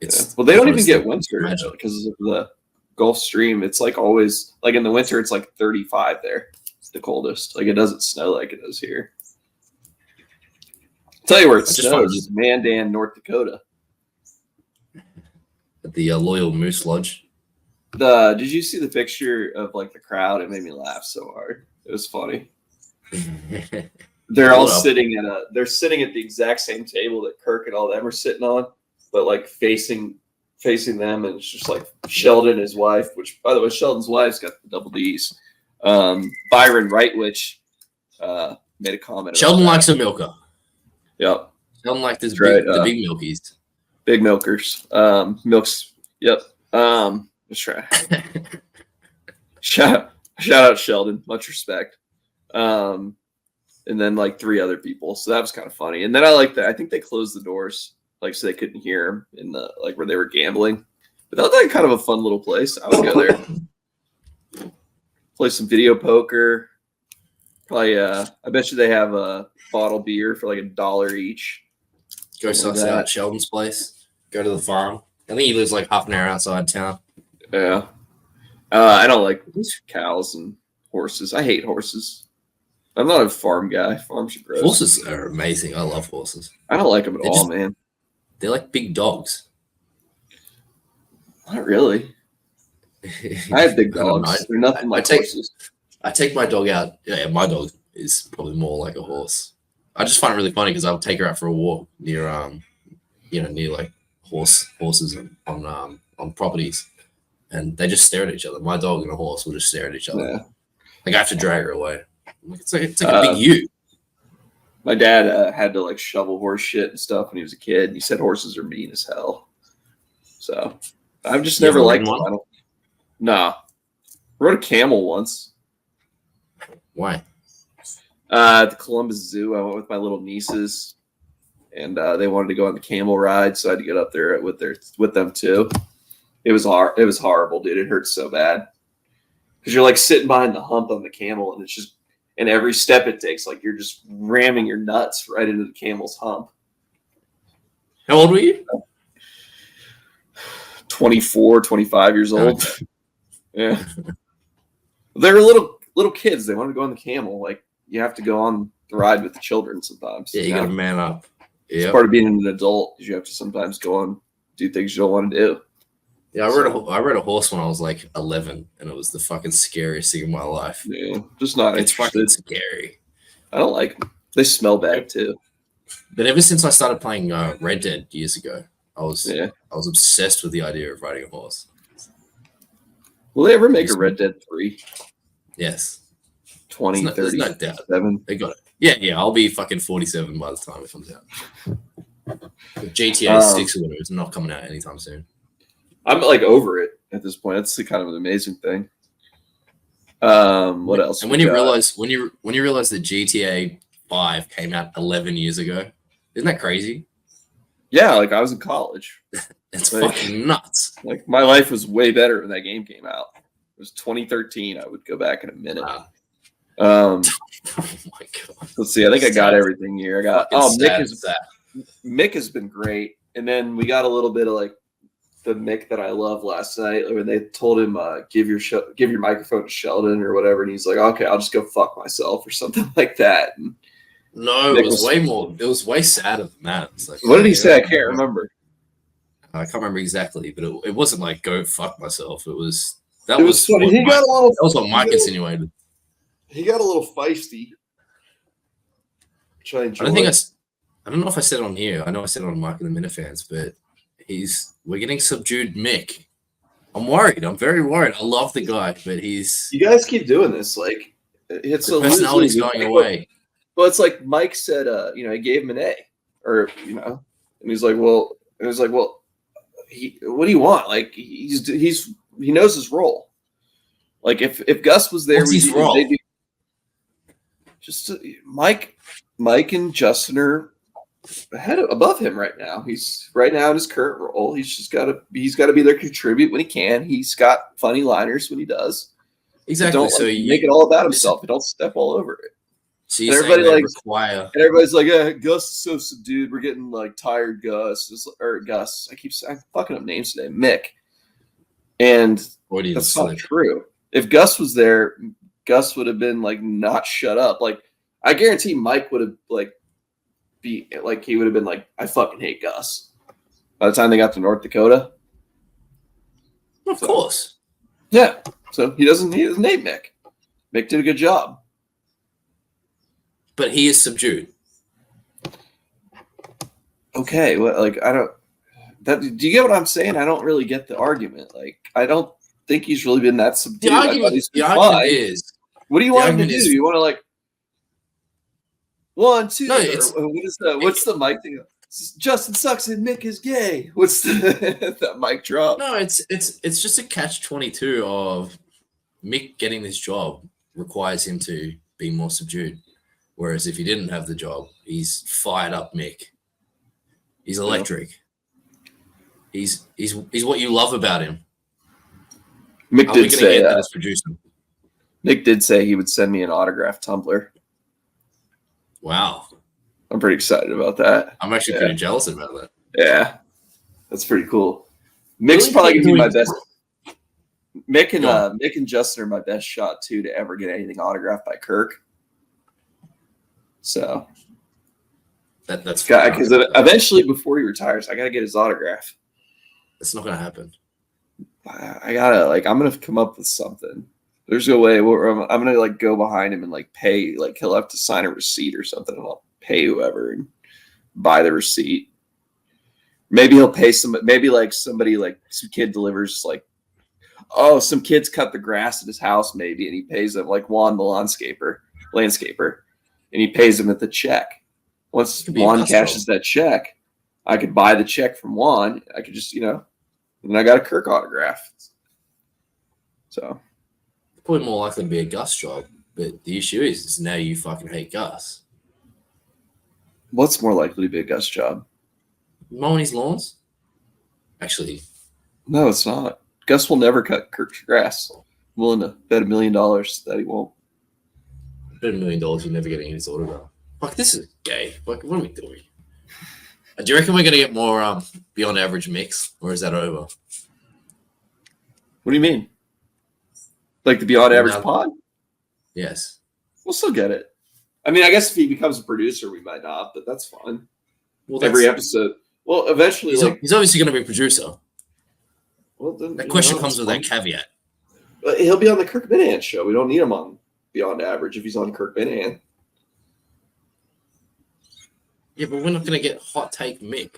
It's well, they don't even get winter because of the Gulf Stream. It's like always like in the winter, it's like 35 there. It's the coldest. Like it doesn't snow like it does here. I'll tell you where it snows is Mandan, North Dakota. At the Loyal Moose Lodge. Did you see the picture of like the crowd? It made me laugh so hard. It was funny. They're all sitting at the exact same table that Kirk and all them are sitting on, but like facing them, and it's just like Sheldon and his wife, which by the way, Sheldon's wife's got the double D's. Byron Rightwich made a comment. Sheldon likes a milker. Yep. Sheldon likes the big milkies. Big milkers. Milks. Yep. Let's try. Shout out Sheldon. Much respect. And then like 3 other people. So that was kind of funny. And then I like that. I think they closed the doors, like so they couldn't hear him in the like where they were gambling. But that was like kind of a fun little place. I would go there. Play some video poker. Probably I bet you they have a bottle beer for like $1 each. Go suss out Sheldon's place. Go to the farm. I think he lives like half an hour outside town. Yeah. I don't like cows and horses. I hate horses. I'm not a farm guy. Farms are gross. Horses are amazing. I love horses. I don't like them at all, man. They're like big dogs. Not really. I have big dogs. They're nothing like horses. I take my dog out. Yeah, my dog is probably more like a horse. I just find it really funny because I'll take her out for a walk near like horses on properties, and they just stare at each other. My dog and a horse will just stare at each other. Yeah. Like I have to drag her away. It's like a big U. My dad had to like shovel horse shit and stuff when he was a kid. And he said horses are mean as hell. So I've just never liked one. Nah. I rode a camel once. Why? At the Columbus Zoo, I went with my little nieces, and they wanted to go on the camel ride, so I had to get up there with them too. It was hard. It was horrible, dude. It hurts so bad because you're like sitting behind the hump on the camel, and it's just, and every step it takes, like you're just ramming your nuts right into the camel's hump. How old were you? 24, 25 years old. Yeah. They were little kids. They wanted to go on the camel. Like, you have to go on the ride with the children sometimes. Yeah, you got to man up. It's part of being an adult is you have to sometimes go on, do things you don't want to do. Yeah, I rode a horse when I was like 11, and it was the fucking scariest thing in my life. Yeah, just not It's interested. fucking scary. I don't like them. They smell bad too. But ever since I started playing Red Dead years ago, I was obsessed with the idea of riding a horse. Will they ever make a Red Dead 3? Yes. 20, There's 30, no doubt. 7. They got it. Yeah. I'll be fucking 47 by the time it comes out. GTA 6 or whatever is not coming out anytime soon. I'm like over it at this point. That's kind of an amazing thing. What else? And when you realize that GTA 5 came out 11 years ago, isn't that crazy? Yeah, like I was in college. It's like, fucking nuts. Like my life was way better when that game came out. It was 2013. I would go back in a minute. Wow. Oh my god. Let's see. I think I got everything here. I got. Mick has been great, and then we got a little bit of like the Mick that I love last night when they told him give your microphone to Sheldon or whatever, and he's like, okay, I'll just go fuck myself or something like that. And no, it was way more. It was way sadder than that. It's like, what did he say? I can't remember. I can't remember exactly, but it wasn't like go fuck myself. It was funny. That was what Mike insinuated. He got a little feisty. Which I enjoy. I don't know if I said it on here. I know I said it on Mike and the Minifans, but we're getting subdued Mick. I'm worried. I'm very worried. I love the guy, but you guys keep doing this. Like it's the personality's going away. Well, it's like Mike said, he gave him an A, or and he's like, well, it was like, well, what do you want? Like he knows his role. Like if Gus was there, what's his role? Just Mike and Justin are above him right now. He's right now in his current role. He's got to be there to contribute when he can. He's got funny liners when he does. Exactly. So you make it all about himself. You don't step all over it. So and everybody's like, yeah, Gus is so subdued. We're getting like tired, Gus. Or Gus. I'm fucking up names today. Mick. And that's not true. If Gus was there, Gus would have been like not shut up. Like I guarantee Mike would have he would have been like, I fucking hate Gus. By the time they got to North Dakota. Of course. Yeah. So he doesn't hate Mick. Mick did a good job. But he is subdued. Okay, well, like do you get what I'm saying? I don't really get the argument. Like I don't think he's really been that subdued. The argument is, what do you want him to do? You want to like 1, 2? No, what's the Mike thing? Justin sucks and Mick is gay. What's that mic drop? No, it's just a catch-22 of Mick getting this job requires him to be more subdued. Whereas if he didn't have the job, he's fired up Mick. He's electric. He's what you love about him. Mick did say that. As producer? Mick did say he would send me an autograph tumbler. Wow. I'm pretty excited about that. I'm actually pretty jealous about that. Yeah. That's pretty cool. Mick's probably going to be my best. Mick and Justin are my best shot, too, to ever get anything autographed by Kirk. So. That's because eventually, before he retires, I got to get his autograph. It's not going to happen. I got to, I'm going to come up with something. There's no way where I'm going to, go behind him and, pay. He'll have to sign a receipt or something, and I'll pay whoever and buy the receipt. Maybe he'll pay maybe somebody some kid delivers some kids cut the grass at his house maybe, and he pays them Juan the landscaper, and he pays them at the check. Once Juan cashes that check, I could buy the check from Juan. I could just and I got a Kirk autograph. So probably more likely to be a Gus job, but the issue is now you fucking hate Gus. What's more likely to be a Gus job? Mowing his lawns? Actually. No, it's not. Gus will never cut Kirk's grass. I'm willing to bet $1 million that he won't. Bet $1 million you're never getting his autograph. Fuck, this is gay. Fuck, what are we doing? Do you reckon we're going to get more beyond average mix, or is that over? What do you mean? The beyond average pod? Yes. We'll still get it. I mean, I guess if he becomes a producer, we might not, but that's fine. Well, every episode. Well, eventually, he's obviously going to be a producer. Well, then that question comes with that caveat. But he'll be on the Kirk Minahan show. We don't need him on Beyond Average if he's on Kirk Minahan. Yeah, but we're not going to get hot take Mick.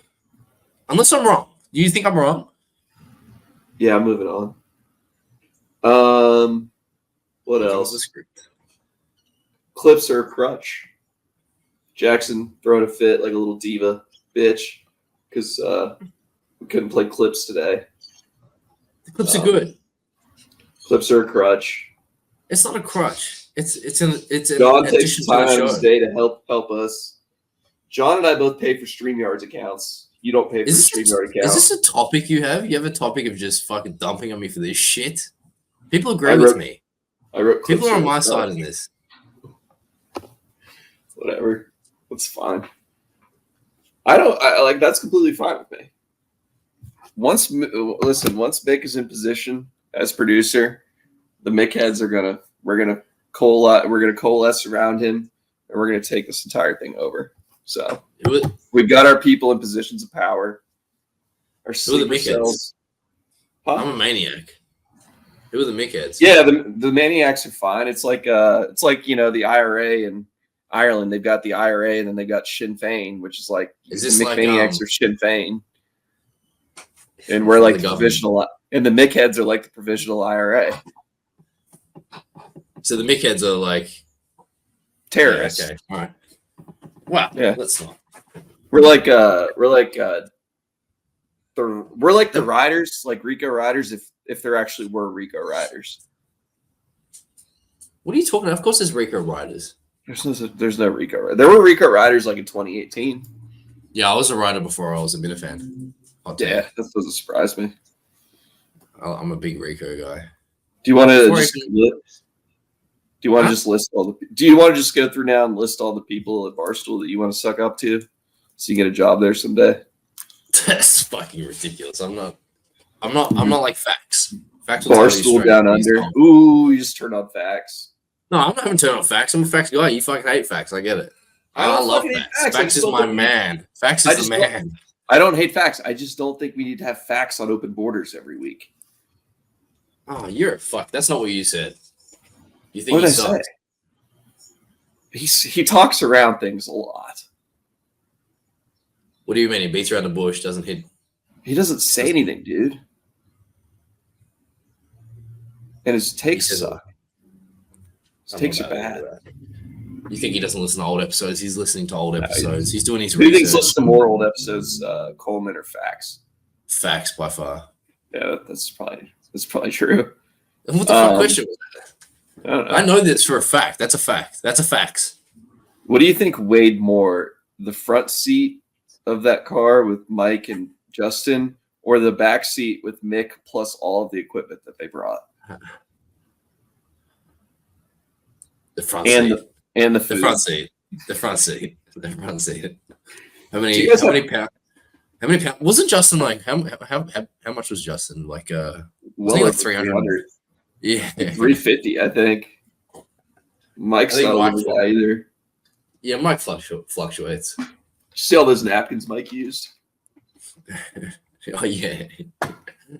Unless I'm wrong. Do you think I'm wrong? Yeah, moving on. What else? clips are a crutch. Jackson throwing a fit like a little diva bitch because we couldn't play clips today. The clips are good. Clips are a crutch. It's not a crutch. It's an John takes addition time to out the of his show. day to help us. John and I both pay for StreamYard's accounts. You don't pay for the StreamYard account. Is this a topic you have? You have a topic of just fucking dumping on me for this shit? People agree with me. I wrote People are on my side in this. Whatever. That's fine. I like that's completely fine with me. Once Mick is in position as producer, the Mick heads we're gonna coalesce around him, and we're gonna take this entire thing over. So we've got our people in positions of power. Our sleeper cells. Huh? I'm a maniac. Who are the Mick heads? Yeah, the maniacs are fine. It's like the IRA in Ireland. They've got the IRA, and then they've got Sinn Féin, which is like the maniacs are Sinn Féin. And we're like the provisional, and the Mick heads are like the provisional IRA. So the Mick heads are like terrorists. Yeah, okay, all right. Wow. Yeah. Let's not. We're like the riders, like Rico riders, if there actually were Rico riders. What are you talking about? Of course, there's Rico riders. There's no Rico riders. There were Rico riders like in 2018. Yeah, I was a rider before I was a Minna fan. Yeah, that doesn't surprise me. I'm a big Rico guy. Do you want to just list all the? Do you want to just go through now and list all the people at Barstool that you want to suck up to, so you get a job there someday? That's fucking ridiculous. I'm not like Facts. Facts Barstool down under. Ooh, you just turned on Facts. No, I'm not even turning on Facts. I'm a Facts guy. You fucking hate Facts. I get it. I love Facts. Facts is my man. Facts is the man. I don't hate Facts. I just don't think we need to have Facts on Open Borders every week. Oh, you're a fuck. That's not what you said. You think what did I say? He talks around things a lot. What do you mean? He beats around the bush, doesn't hit. He doesn't say anything, dude. And his takes suck. His takes are bad. You think he doesn't listen to old episodes? He's listening to old episodes. He's doing his research. Who thinks listen to more old episodes, Coleman or Facts? Facts by far. Yeah, that's probably true. And what the fuck question was that? I don't know. I know this for a fact. That's a fact. That's a fact. What do you think weighed more, the front seat of that car with Mike and Justin, or the back seat with Mick plus all of the equipment that they brought? The front seat. And the food. The front seat. How many pounds? How many pounds? Wasn't Justin like how much was Justin? Like like 300. Yeah. 350, I think. Mike's not a guy either. Yeah, Mike fluctuates. Did you see all those napkins Mike used? Oh yeah. That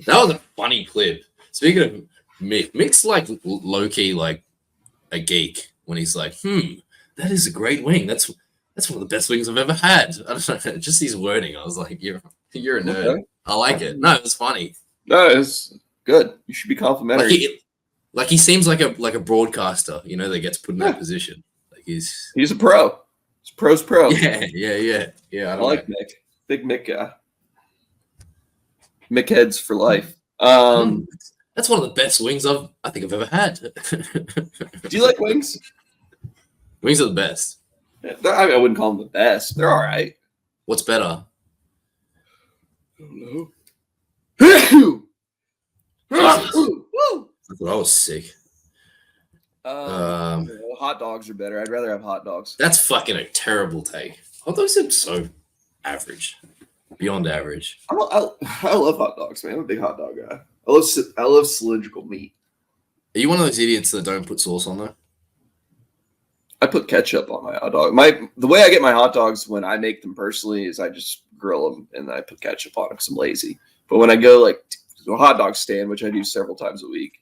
was a funny clip. Speaking of Mick's like low key like a geek when he's like, that is a great wing. That's one of the best wings I've ever had. I don't know, just his wording. I was like, you're a nerd. Okay. I like it. No, it was funny. No, it's good. You should be complimentary. Like he seems like a broadcaster, that gets put in that position. Like he's a pro. He's pro's pro. Yeah. I like Mick. Big Mick guy. Mick heads for life. That's one of the best wings I think I've ever had. Do you like wings? Wings are the best. I wouldn't call them the best. They're all right. What's better? I don't know. I thought I was sick. Hot dogs are better. I'd rather have hot dogs. That's fucking a terrible take. Hot dogs are so average. Beyond average. I love hot dogs, man. I'm a big hot dog guy. I love cylindrical meat. Are you one of those idiots that don't put sauce on there? I put ketchup on my hot dog. The way I get my hot dogs when I make them personally is I just grill them and I put ketchup on them because I'm lazy. But when I go like to a hot dog stand, which I do several times a week,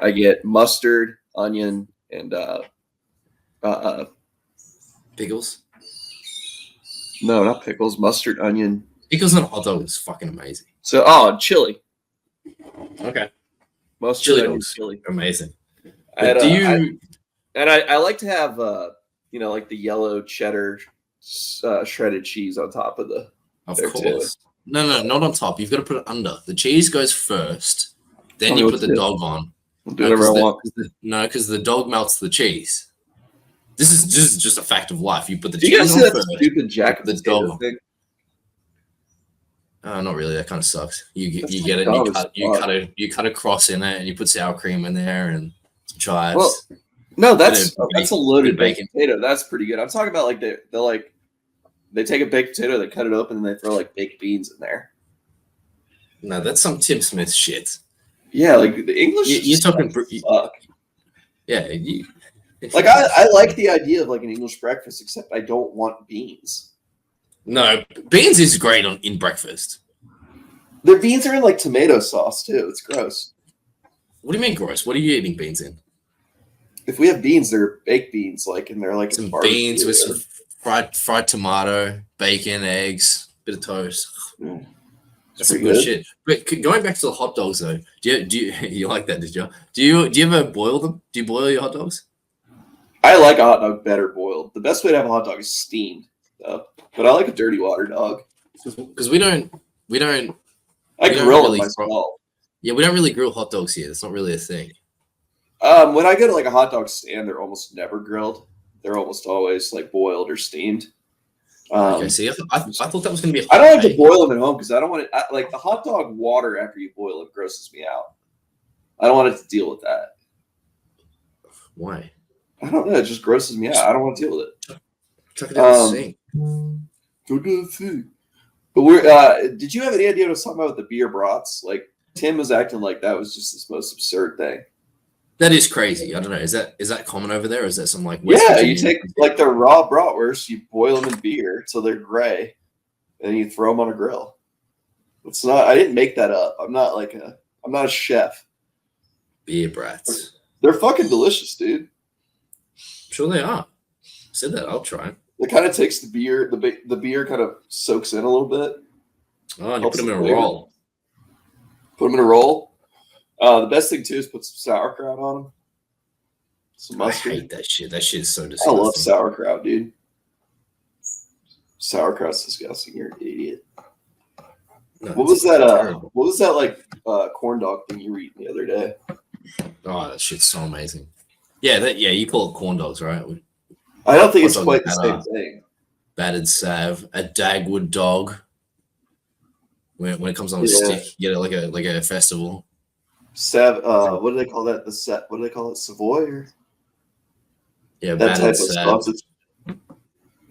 I get mustard, onion, and pickles. No, not pickles. Mustard, onion. Pickles on a hot dog is fucking amazing. So, chili. Okay. Mustard, onion, chili. Amazing. I like to have like the yellow cheddar shredded cheese on top of the. Of course. No, not on top. You've got to put it under. The cheese goes first, then Tell you me put what the to do. dog on. I'll do whatever I want. Because the dog melts the cheese. This is just a fact of life. You put the Do you guys cheese see on that first. stupid Jack put the the dog Potato on. thing? Not really. That kind of sucks. You That's get it. dumb And as you cut a cross in it, and you put sour cream in there and some chives. Well, no, that's a loaded bacon. baked potato. That's pretty good. I'm talking about like they take a baked potato, they cut it open, and they throw like baked beans in there. No, that's some Tim Smith shit. Yeah, like the English. You're talking. Fuck. Yeah. Like I like the idea of like an English breakfast, except I don't want beans. No, beans is great in breakfast. The beans are in like tomato sauce too. It's gross. What do you mean gross? What are you eating beans in? If we have beans, they're baked beans, and they're like some beans with some fried tomato, bacon, eggs, bit of toast. Mm. That's some good shit. But going back to the hot dogs though, do you you like that? Did you? Do you ever boil them? Do you boil your hot dogs? I like a hot dog better boiled. The best way to have a hot dog is steamed, though. But I like a dirty water dog. Because we don't. I grill really myself. Yeah, we don't really grill hot dogs here. That's not really a thing. When I go to like a hot dog stand, they're almost never grilled. They're almost always like boiled or steamed. Okay, see, I thought that was going to be. I don't like to boil them at home because I don't want it. Like the hot dog water after you boil it grosses me out. I don't want it to deal with that. Why? I don't know. It just grosses me out. I don't want to deal with it. Chuck it down the sink. Go to the sink. But did you have any idea what I was talking about with the beer brats? Like Tim was acting like that was just this most absurd thing. That is crazy. I don't know. Is that common over there, or is that some like West Virginia? You take like the raw bratwurst, you boil them in beer till they're gray, and you throw them on a grill. It's not. I didn't make that up. I'm not a chef. Beer brats. They're fucking delicious, dude. Sure they are. I said that. I'll try. It kind of takes the beer. The beer kind of soaks in a little bit. Oh, and you put them in a roll. Put them in a roll. The best thing too is put some sauerkraut on them. Some mustard. I hate that shit. That shit is so disgusting. I love sauerkraut, dude. Sauerkraut's disgusting. You're an idiot. No, what was that? What was that like corn dog thing you were eating the other day? Oh, that shit's so amazing. Yeah, you call it corn dogs, right? I don't think it's quite the same thing. Battered salve, a Dagwood dog. When it comes on a stick, you get it like a festival. What do they call that? What do they call it? Savoy or? Yeah, that type of sausage.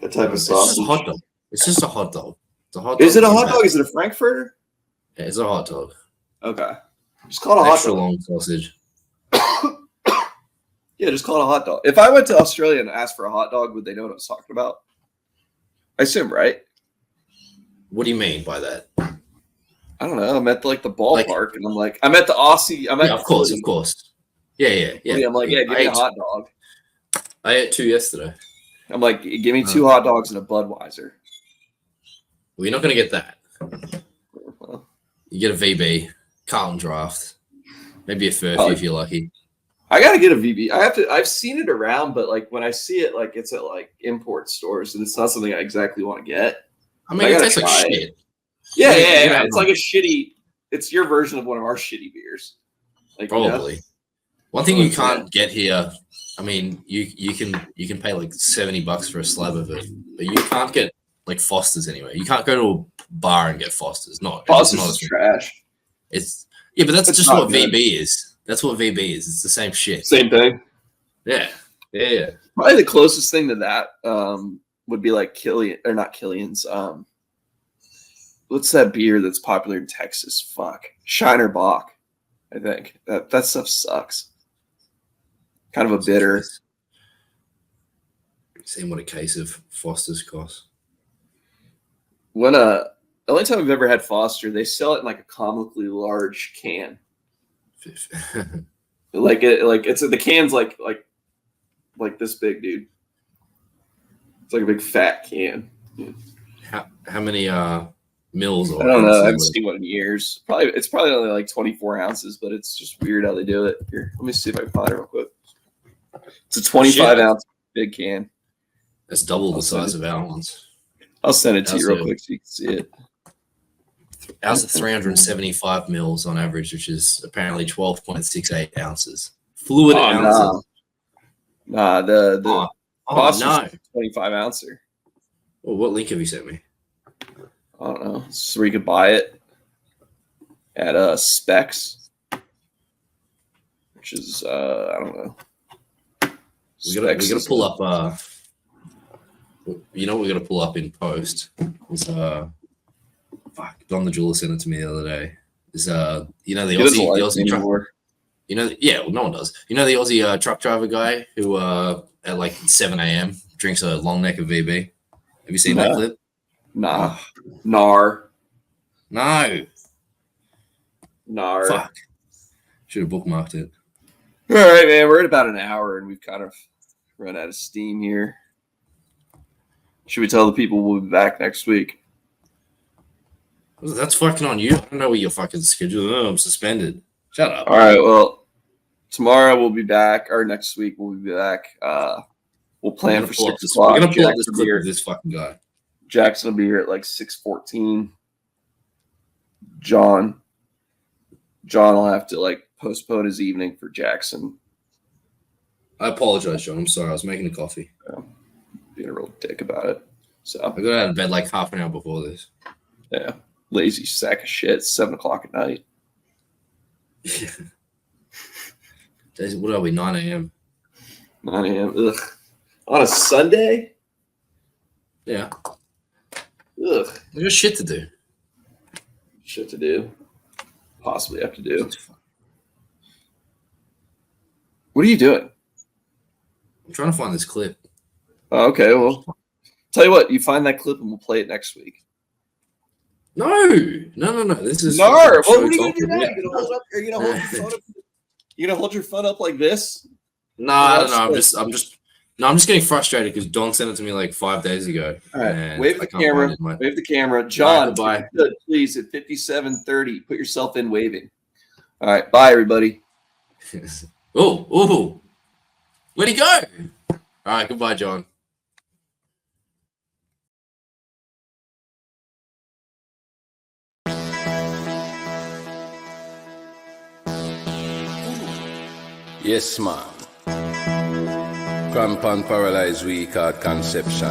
That type of sausage. It's just a hot dog. It's just a hot dog. It's a hot dog. Is it a hot dog? Is it a Frankfurter? Yeah, it's a hot dog. Okay. Just call it a hot dog. Extra long sausage. Yeah, just call it a hot dog. If I went to Australia and asked for a hot dog, would they know what I was talking about? I assume, right? What do you mean by that? I don't know. I'm at the ballpark, and I'm like, I'm at the Aussie. Of course. Yeah. I'm like, yeah, give me a hot dog. I ate 2 yesterday. I'm like, give me 2 hot dogs and a Budweiser. Well, you're not going to get that. You get a VB, Carlton Draft, maybe a Furphy if you're lucky. I gotta get a VB. I've seen it around, but like when I see it, like it's at like import stores, and it's not something I exactly want to get. I mean, it tastes like shit. Yeah. It's like a shitty. It's your version of one of our shitty beers. Like, probably. One thing you can't get here. I mean, you can pay like $70 for a slab of it, but you can't get like Foster's anyway. You can't go to a bar and get Foster's. Foster's is trash. But that's just what VB is. That's what VB is. It's the same shit. Same thing. Yeah. Probably the closest thing to that would be like not Killian's. What's that beer that's popular in Texas? Fuck. Shiner Bock, I think. That stuff sucks. Kind of a bitter. Seeing what a case of Foster's costs. The only time I've ever had Foster, they sell it in like a comically large can. The can's like this big, dude. It's like a big fat can. How many mils? I don't know. I haven't seen one in years. It's probably only like 24 ounces, but it's just weird how they do it. Here, let me see if I can find it real quick. It's a 25 ounce big can. That's double the size of our ones. I'll send it to you real quick so you can see it. Ours are 375 mils on average, which is apparently 12.68 ounces. Fluid ounces. Nah, the no. 25 ouncer. Well, what link have you sent me? I don't know. It's where you could buy it at Specs, which is I don't know. We gotta pull up. You know what we're gonna pull up in post is Don the jeweler sent it to me the other day. Is you know the Aussie truck, you know well, no one does. You know the Aussie truck driver guy who at like 7 a.m. drinks a long neck of VB. Have you seen that clip? Nah. No. Fuck. Should have bookmarked it. All right, man. We're at about an hour and we've kind of run out of steam here. Should we tell the people we'll be back next week? That's fucking on you. I don't know what your fucking schedule is. I'm suspended. Shut up. All right. Well, tomorrow we'll be back. Or next week we'll be back. We'll plan for 6 o'clock. We're gonna pull up this clip of this fucking guy. Jackson will be here at like 6:14. John will have to like postpone his evening for Jackson. I apologize, John. I'm sorry. I was making a coffee. Yeah, being a real dick about it. So I got out of bed like half an hour before this. Yeah, lazy sack of shit. 7 o'clock at night. What are we? 9 a.m. 9 a.m. Ugh. On a Sunday? Yeah. Ugh. There's shit to do. Shit to do. Possibly have to do. What are you doing? I'm trying to find this clip. Oh, okay, well, tell you what, you find that clip and we'll play it next week. No. This is what are you gonna do now? Are you gonna hold your phone up? You gonna hold your phone up like this? No, I don't know. I'm just getting frustrated because Don sent it to me like 5 days ago. All right, wave the camera. Wave the camera, John. Bye. Please, at 57:30, put yourself in waving. All right, bye everybody. Oh, where'd he go? All right, goodbye, John. Yes, man. Crampon paralyzed weak at conception.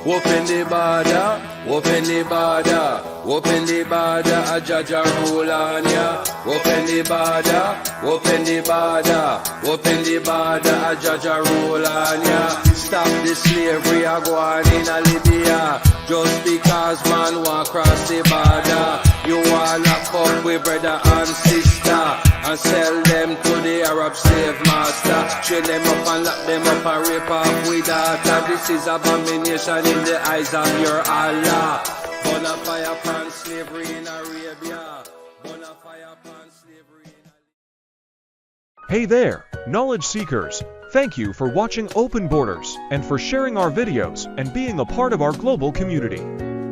Open the border, open the border, open the border, a judge a rule on ya. Open the border, open the border, open the border, a judge a rule on ya. Stop the slavery a go on in a Libya. Just because man walk cross the border, you wanna lock up with brother and sister and sell them to the Arab slave master. Train them up and lock them up and rape off with data. This is abomination in the eyes of your Allah. Bonafire upon slavery in Arabia. Bonafire upon slavery in Arabia. Hey there, knowledge seekers. Thank you for watching Open Borders and for sharing our videos and being a part of our global community.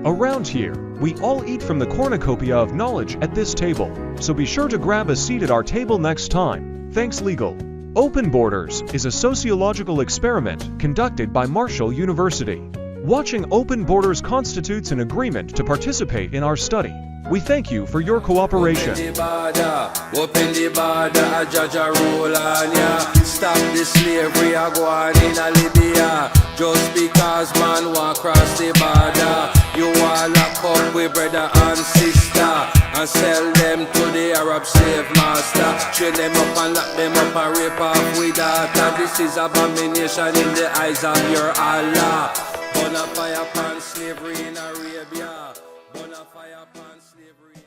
Around here, we all eat from the cornucopia of knowledge at this table, so be sure to grab a seat at our table next time. Thanks, Legal. Open Borders is a sociological experiment conducted by Marshall University. Watching Open Borders constitutes an agreement to participate in our study. We thank you for your cooperation. Open the border, a judge a rule on ya. Stop the slavery a go on in a Libya. Just because man walk cross the border, you want lock up with brother and sister and sell them to the Arab slave master. Train them up and lock them up and rape off with data. This is abomination in the eyes of your Allah. Bonafire upon slavery in Arabia. Bonafire upon slavery.